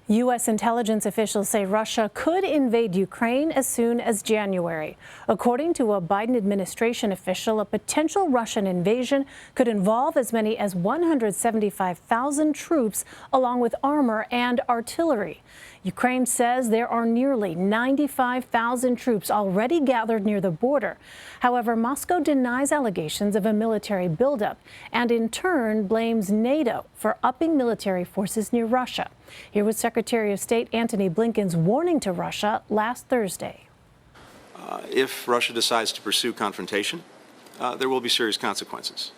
U.S. intelligence officials say Russia could invade Ukraine as soon as January. According to a Biden administration official, a potential Russian invasion could involve as many as 175,000 troops, along with armor and artillery. Ukraine says there are nearly 95,000 troops already gathered near the border. However, Moscow denies allegations of a military buildup and in turn blames NATO for upping military forces near Russia. Here was Secretary of State Antony Blinken's warning to Russia last Thursday. If Russia decides to pursue confrontation, there will be serious consequences.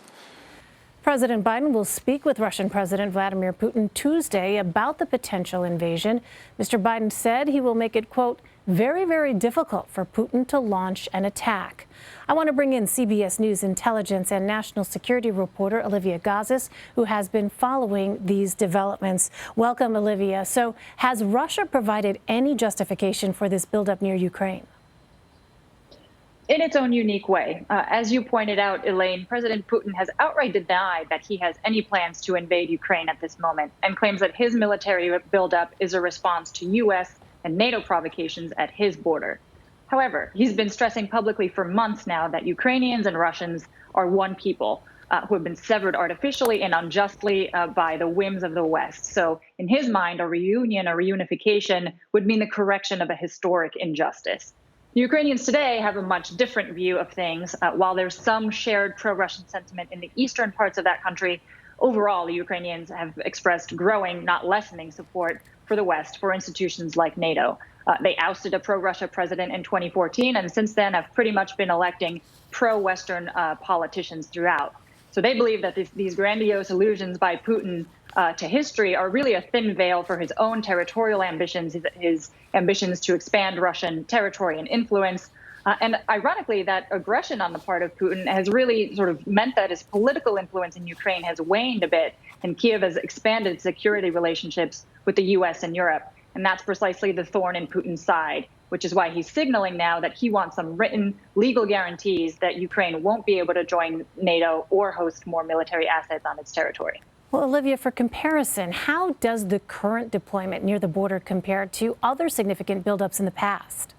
President Biden will speak with Russian President Vladimir Putin Tuesday about the potential invasion. Mr. Biden said he will make it, quote, very, very difficult for Putin to launch an attack. I want to bring in CBS News intelligence and national security reporter Olivia Gazis, who has been following these developments. Welcome, Olivia. So has Russia provided any justification for this buildup near Ukraine? In its own unique way. As you pointed out, Elaine, President Putin has outright denied that he has any plans to invade Ukraine at this moment and claims that his military buildup is a response to U.S. and NATO provocations at his border. However, he's been stressing publicly for months now that Ukrainians and Russians are one people who have been severed artificially and unjustly by the whims of the West. So in his mind, a reunion, a reunification would mean the correction of a historic injustice. Ukrainians today have a much different view of things. While there's some shared pro-Russian sentiment in the eastern parts of that country, overall, the Ukrainians have expressed growing, not lessening support for the West, for institutions like NATO. They ousted a pro-Russia president in 2014, and since then have pretty much been electing pro-Western politicians throughout. So they believe that these grandiose allusions by Putin to history are really a thin veil for his own territorial ambitions, his ambitions to expand Russian territory and influence. And ironically, that aggression on the part of Putin has really sort of meant that his political influence in Ukraine has waned a bit, and Kiev has expanded security relationships with the U.S. and Europe. And that's precisely the thorn in Putin's side, which is why he's signaling now that he wants some written legal guarantees that Ukraine won't be able to join NATO or host more military assets on its territory. Well, Olivia, for comparison, how does the current deployment near the border compare to other significant buildups in the past?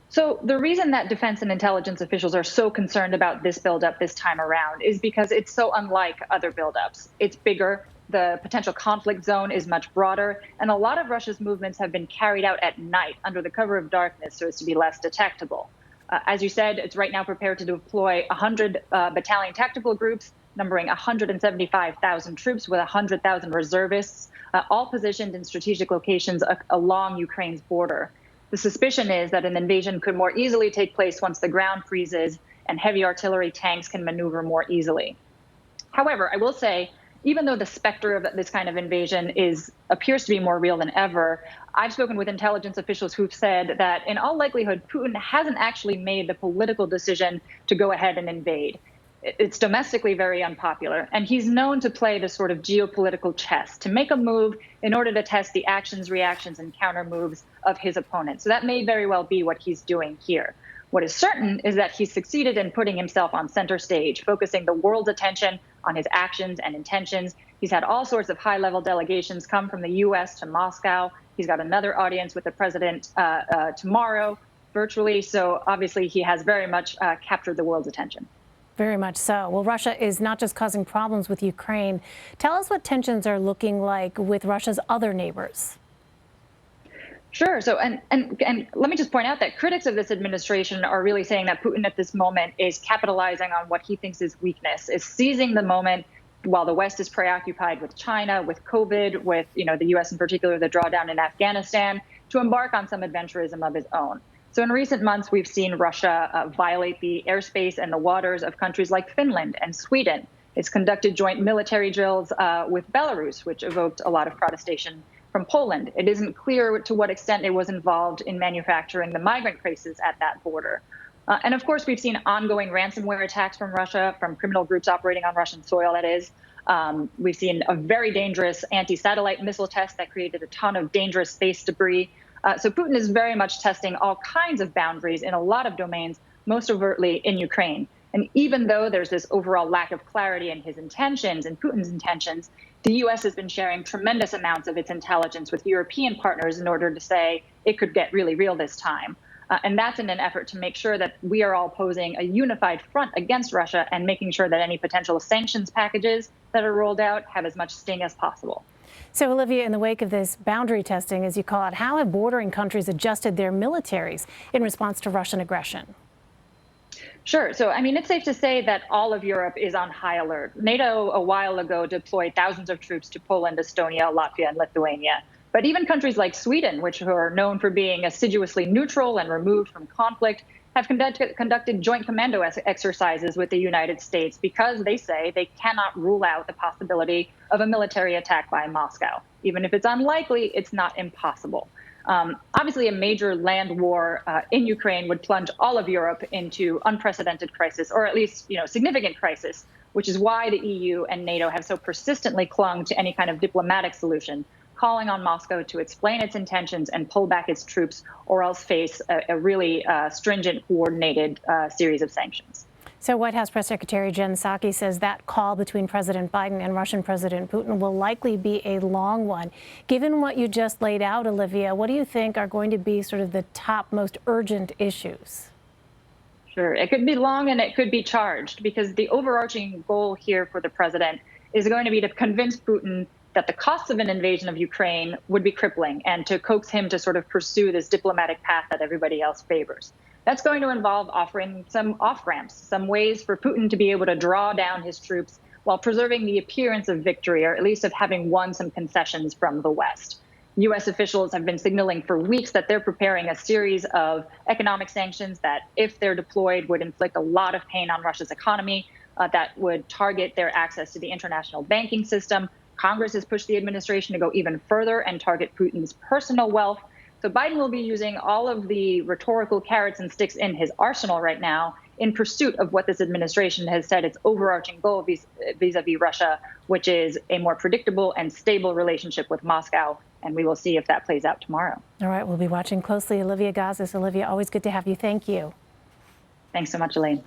So the reason that defense and intelligence officials are so concerned about this buildup this time around is because it's so unlike other buildups. It's bigger, the potential conflict zone is much broader, and a lot of Russia's movements have been carried out at night under the cover of darkness so as to be less detectable. As you said, it's right now prepared to deploy 100 battalion tactical groups, numbering 175,000 troops with 100,000 reservists, all positioned in strategic locations along Ukraine's border. The suspicion is that an invasion could more easily take place once the ground freezes and heavy artillery tanks can maneuver more easily. However, I will say, even though the specter of this kind of invasion appears to be more real than ever, I've spoken with intelligence officials who've said that in all likelihood, Putin hasn't actually made the political decision to go ahead and invade. It's domestically very unpopular, and he's known to play this sort of geopolitical chess, to make a move in order to test the actions, reactions, and counter moves of his opponent. So that may very well be what he's doing here. What is certain is that he's succeeded in putting himself on center stage, focusing the world's attention on his actions and intentions. He's had all sorts of high-level delegations come from the U.S. to Moscow. He's got another audience with the president tomorrow, virtually. So obviously he has very much captured the world's attention. Very much so. Well, Russia is not just causing problems with Ukraine. Tell us what tensions are looking like with Russia's other neighbors. Sure. So, and let me just point out that critics of this administration are really saying that Putin at this moment is capitalizing on what he thinks is weakness, is seizing the moment while the West is preoccupied with China, with COVID, with, the U.S. in particular, the drawdown in Afghanistan, to embark on some adventurism of his own. So in recent months, we've seen Russia violate the airspace and the waters of countries like Finland and Sweden. It's conducted joint military drills with Belarus, which evoked a lot of protestation from Poland. It isn't clear to what extent it was involved in manufacturing the migrant crisis at that border. And of course, we've seen ongoing ransomware attacks from Russia, from criminal groups operating on Russian soil, that is. We've seen a very dangerous anti-satellite missile test that created a ton of dangerous space debris. So Putin is very much testing all kinds of boundaries in a lot of domains, most overtly in Ukraine. And even though there's this overall lack of clarity in his intentions and Putin's intentions, the U.S. has been sharing tremendous amounts of its intelligence with European partners in order to say it could get really real this time. And that's in an effort to make sure that we are all posing a unified front against Russia and making sure that any potential sanctions packages that are rolled out have as much sting as possible. So, Olivia, in the wake of this boundary testing, as you call it, how have bordering countries adjusted their militaries in response to Russian aggression? Sure. So, I mean, it's safe to say that all of Europe is on high alert. NATO a while ago deployed thousands of troops to Poland, Estonia, Latvia, and Lithuania. But even countries like Sweden, which are known for being assiduously neutral and removed from conflict, have conducted joint commando exercises with the United States because they say they cannot rule out the possibility of a military attack by Moscow. Even if it's unlikely, it's not impossible. Obviously, a major land war in Ukraine would plunge all of Europe into unprecedented crisis, or at least, significant crisis, which is why the EU and NATO have so persistently clung to any kind of diplomatic solution, calling on Moscow to explain its intentions and pull back its troops, or else face a really stringent, coordinated series of sanctions. So White House Press Secretary Jen Psaki says that call between President Biden and Russian President Putin will likely be a long one. Given what you just laid out, Olivia, what do you think are going to be sort of the top most urgent issues? Sure. It could be long and it could be charged, because the overarching goal here for the president is going to be to convince Putin that the costs of an invasion of Ukraine would be crippling and to coax him to sort of pursue this diplomatic path that everybody else favors. That's going to involve offering some off-ramps, some ways for Putin to be able to draw down his troops while preserving the appearance of victory, or at least of having won some concessions from the West. U.S. officials have been signaling for weeks that they're preparing a series of economic sanctions that, if they're deployed, would inflict a lot of pain on Russia's economy, that would target their access to the international banking system. Congress has pushed the administration to go even further and target Putin's personal wealth. So Biden will be using all of the rhetorical carrots and sticks in his arsenal right now in pursuit of what this administration has said its overarching goal vis-a-vis Russia, which is a more predictable and stable relationship with Moscow. And we will see if that plays out tomorrow. All right, we'll be watching closely. Olivia Gazis. Olivia, always good to have you. Thank you. Thanks so much, Elaine.